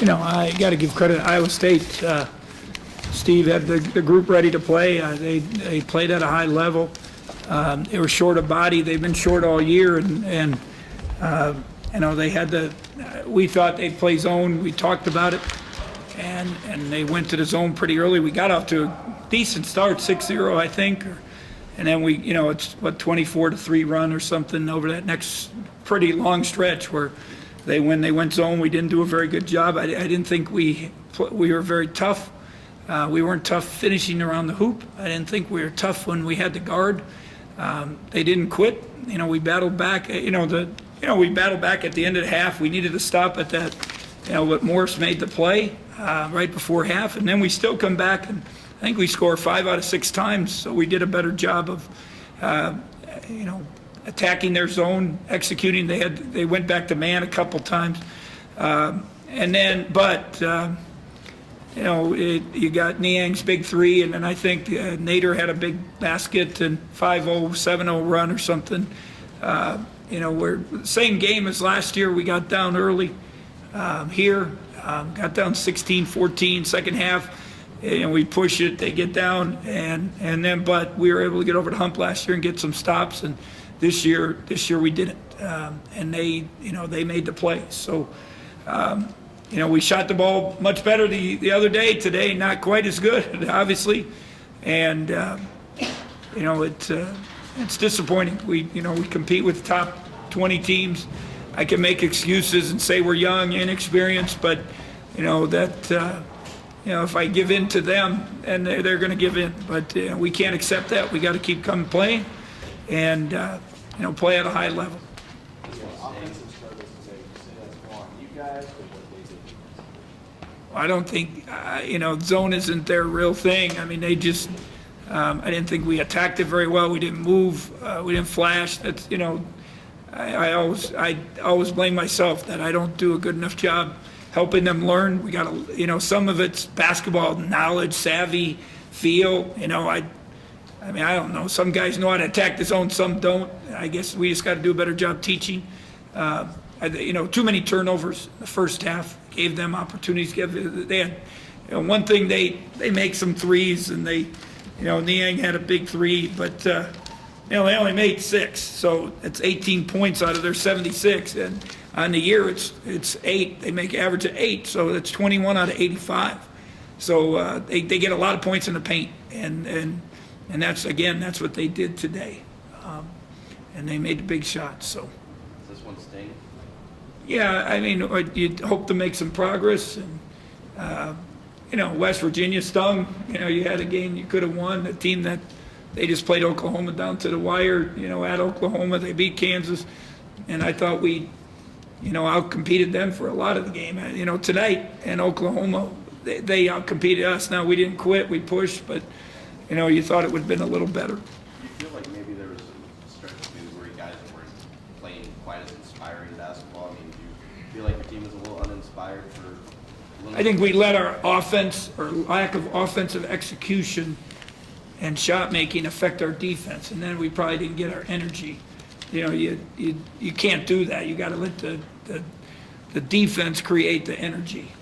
I got to give credit to Iowa State. Steve had the group ready to play. They played at a high level. They were short of body. They've been short all year, and they had we thought they'd play zone. We talked about it, and they went to the zone pretty early. We got off to a decent start, 6-0, I think, and then it's 24-3 run or something over that next pretty long stretch where when they went zone, we didn't do a very good job. I didn't think we were very tough. We weren't tough finishing around the hoop. I didn't think we were tough when we had the guard. They didn't quit. We battled back. We battled back at the end of the half. We needed to stop at that. But Morris made the play right before half, and then we still come back, and I think we scored 5 out of 6 times. So we did a better job of, attacking their zone, executing. They went back to man a couple times, you got Niang's big three, and then I think Rader had a big basket and 5-0, 7-0 run or something. We're same game as last year. We got down early here, got down 16-14 second half. We push it, they get down, but we were able to get over the hump last year and get some stops. And this year we didn't, and they made the play. So. We shot the ball much better the other day. Today, not quite as good, obviously, and it's disappointing. We compete with top 20 teams. I can make excuses and say we're young, inexperienced, but if I give in to them, and they're going to give in. But we can't accept that. We got to keep coming playing, and play at a high level. I don't think, zone isn't their real thing. I mean, they just, I didn't think we attacked it very well. We didn't move. We didn't flash. That's, I always blame myself that I don't do a good enough job helping them learn. We got to, some of it's basketball knowledge, savvy, feel. I don't know. Some guys know how to attack the zone, some don't. I guess we just got to do a better job teaching. Too many turnovers in the first half. Gave them opportunities. They had, one thing, they make some threes, and Niang had a big three, but they only made 6, so it's 18 points out of their 76, and on the year it's 8. They make average of 8, so that's 21 out of 85. So they get a lot of points in the paint, and that's what they did today, and they made the big shots. So. Is this one sting? Yeah, you'd hope to make some progress, and West Virginia stung. You had a game you could have won. A team that they just played Oklahoma down to the wire. At Oklahoma they beat Kansas, and I thought we, outcompeted them for a lot of the game. Tonight in Oklahoma they outcompeted us. Now we didn't quit, we pushed, but you thought it would have been a little better. Do you feel like maybe there was a stretch maybe where you guys weren't playing quite as inspiring basketball? Do you feel like your team is a little uninspired for? I think we let our offense or lack of offensive execution and shot making affect our defense, and then we probably didn't get our energy. You can't do that. You got to let the defense create the energy.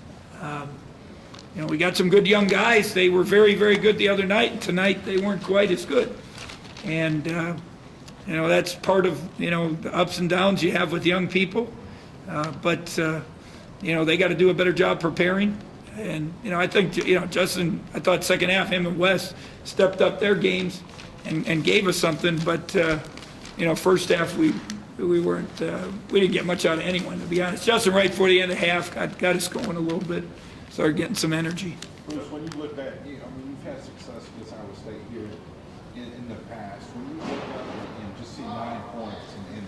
We got some good young guys. They were very, very good the other night, and tonight they weren't quite as good. And that's part of the ups and downs you have with young people. But they got to do a better job preparing. And I think Justin, I thought second half him and Wes stepped up their games and gave us something. But first half we weren't we didn't get much out of anyone, to be honest. Justin right before the end of the half got us going a little bit, started getting some energy. Bruce, when you look back, you've had success against Iowa State here in the past. When you look up and just see 9 points and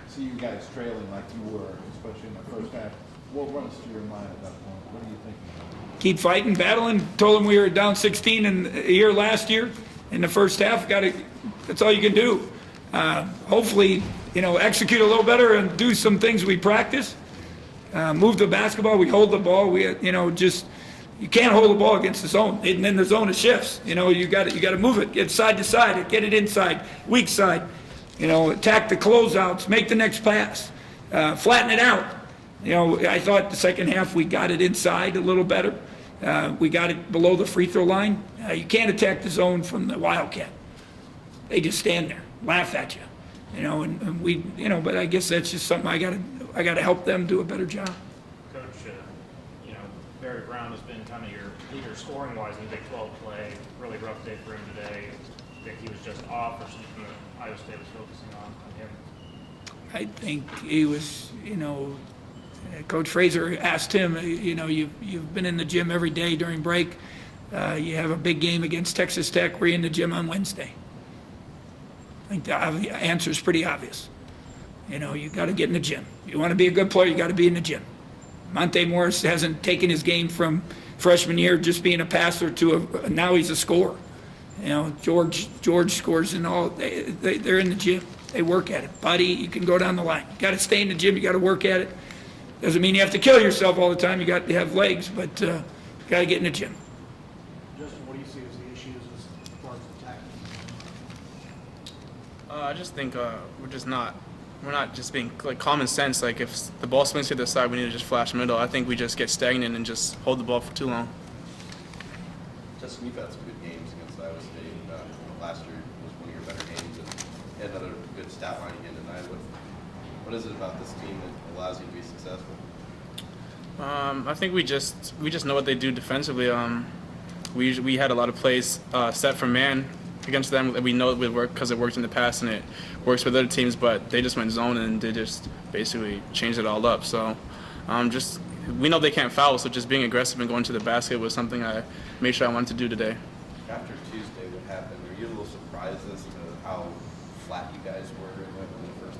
see you guys trailing like you were, especially in the first half, what runs through your mind at that point? What are you thinking about? Keep fighting, battling. Told them we were down 16 in a year last year in the first half. That's all you can do. Hopefully, execute a little better and do some things we practice. Move the basketball. We hold the ball. You can't hold the ball against the zone. And then the zone it shifts. You got to move it. Get side to side. Get it inside. Weak side. Attack the closeouts. Make the next pass. Flatten it out. I thought the second half we got it inside a little better. We got it below the free throw line. You can't attack the zone from the Wildcat. They just stand there, laugh at you, and we, but I guess that's just something I gotta help them do a better job. Coach, Barry Brown has been kind of your leader scoring-wise in Big 12 play. Really rough day for him today. I think he was just off or something that Iowa State was focusing on him. I think he was, Coach Fraser asked him, you've been in the gym every day during break. You have a big game against Texas Tech. Were you in the gym on Wednesday? I think the answer is pretty obvious. You got to get in the gym. You want to be a good player, you got to be in the gym. Monte Morris hasn't taken his game from freshman year just being a passer to now he's a scorer. George scores and all. They're in the gym. They work at it. Buddy, you can go down the line. You got to stay in the gym. You got to work at it. Doesn't mean you have to kill yourself all the time. You got to have legs, but you got to get in the gym. Justin, what do you see as the issues as far as attacking? I just think we're not just being like common sense. Like if the ball swings to the side, we need to just flash middle. I think we just get stagnant and just hold the ball for too long. Justin, you've had some good games against Iowa State. Last year was one of your better games, and you had another good stat line again tonight. What is it about this team that allows you to be successful? I think we just know what they do defensively. We had a lot of plays set for man against them that we know it would work because it worked in the past and it works with other teams, but they just went zone and they just basically changed it all up. So we know they can't foul, so just being aggressive and going to the basket was something I made sure I wanted to do today. After Tuesday, what happened? Were you a little surprised as to how flat you guys were in the first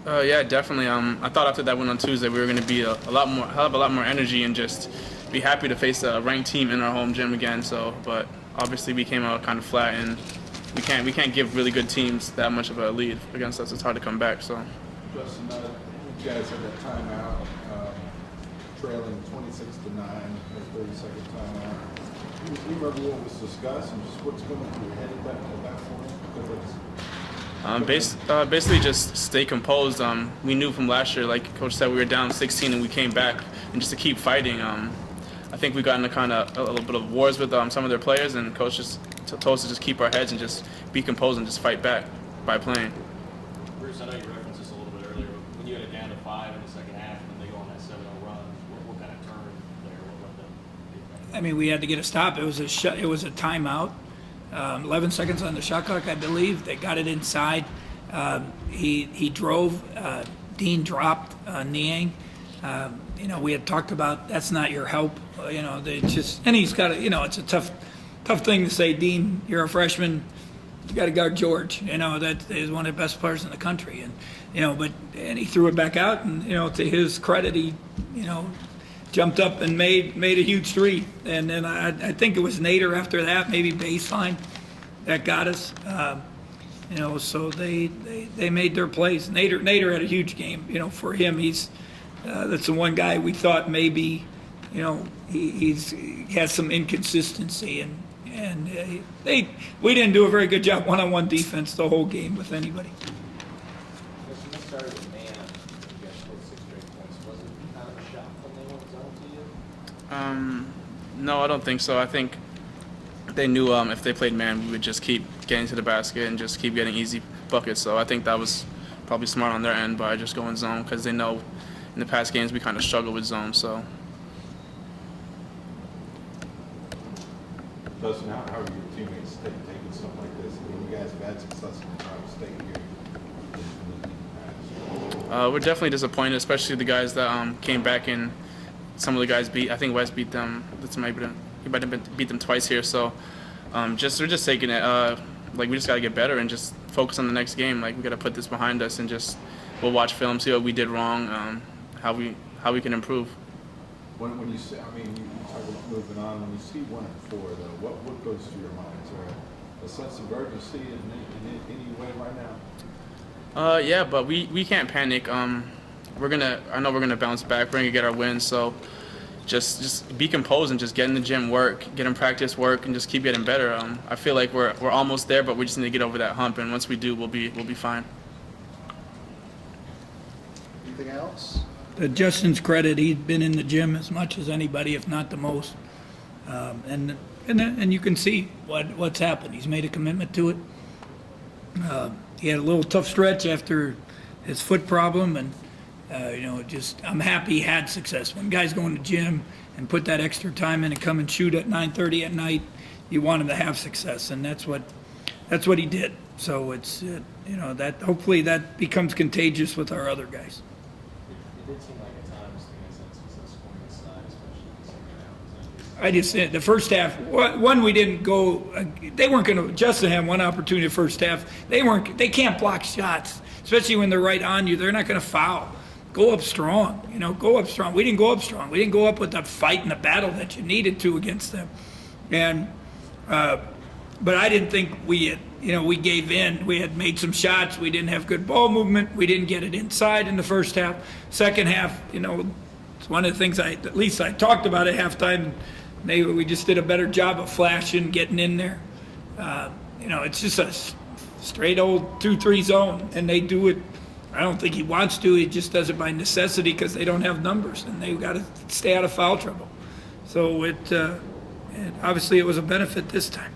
half? Yeah, definitely. I thought after that win on Tuesday, we were going to be have a lot more energy and just be happy to face a ranked team in our home gym again. So, but obviously we came out kind of flat, and we can't give really good teams that much of a lead against us. It's hard to come back. So, Justin, you guys had that timeout, trailing 26-9, a 30-second timeout. Do you remember what was discussed and just what's going through your head at that point? Because basically just stay composed. We knew from last year, like Coach said, we were down 16 and we came back, and just to keep fighting. I think we got into kind of a little bit of wars with some of their players, and Coach just told us to just keep our heads and just be composed and just fight back by playing. Bruce, I know you referenced this a little bit earlier, but when you had it down to 5 in the second half and then they go on that 7-0 run, what kind of turn there? What let them? I mean, we had to get a stop. It was a timeout. 11 seconds on the shot clock, I believe. They got it inside. He drove. Dean dropped Niang. We had talked about that's not your help. They just, and he's got it's a tough thing to say, Dean, you're a freshman. You got to guard George. That is one of the best players in the country, and he threw it back out, and to his credit, he jumped up and made a huge three, and then I think it was Rader after that, maybe baseline, that got us. So they made their plays. Rader had a huge game. For him, he's that's the one guy we thought maybe he has some inconsistency, and we didn't do a very good job one-on-one defense the whole game with anybody. Justin, this started with man. You guys scored 6 straight points. Was it kind of a shock when they went zone to you? No, I don't think so. I think they knew if they played man, we would just keep getting to the basket and just keep getting easy buckets. So I think that was probably smart on their end by just going zone, because they know in the past games we kind of struggle with zone. So. Justin, how are your teammates taking something like this? I mean, you guys have had success in Iowa State here. We're definitely disappointed, especially the guys that came back and some of the guys I think West beat them. He might have beat them twice here. So we're just taking it. We just got to get better and just focus on the next game. We got to put this behind us and we'll watch film, see what we did wrong, how we can improve. When you say, you talk about moving on. When you see 1 and 4, though, what goes through your mind? Is there a sense of urgency in any way right now? Yeah, but we can't panic. I know we're gonna bounce back. We're gonna get our wins. So just be composed and just get in the gym, get in practice, work, and just keep getting better. I feel like we're almost there, but we just need to get over that hump. And once we do, we'll be fine. Anything else? to Justin's credit, he's been in the gym as much as anybody, if not the most. And you can see what's happened. He's made a commitment to it. He had a little tough stretch after his foot problem, and I'm happy he had success. When guys go in the gym and put that extra time in and come and shoot at 9:30 at night, you want him to have success, and that's what he did. So it's that hopefully that becomes contagious with our other guys. It did seem like at times the guys had success scoring inside, especially in the second half. I just said the first half. One, we didn't go. They weren't going to. Justin had one opportunity the first half. They can't block shots, especially when they're right on you. They're not going to foul. Go up strong. Go up strong. We didn't go up strong. We didn't go up with the fight and the battle that you needed to against them. And but I didn't think we gave in. We had made some shots. We didn't have good ball movement. We didn't get it inside in the first half. Second half, it's one of the things at least I talked about at halftime. Maybe we just did a better job of flashing, getting in there. It's just a straight old 2-3 zone, and they do it. I don't think he wants to. He just does it by necessity because they don't have numbers, and they've got to stay out of foul trouble. So obviously it was a benefit this time.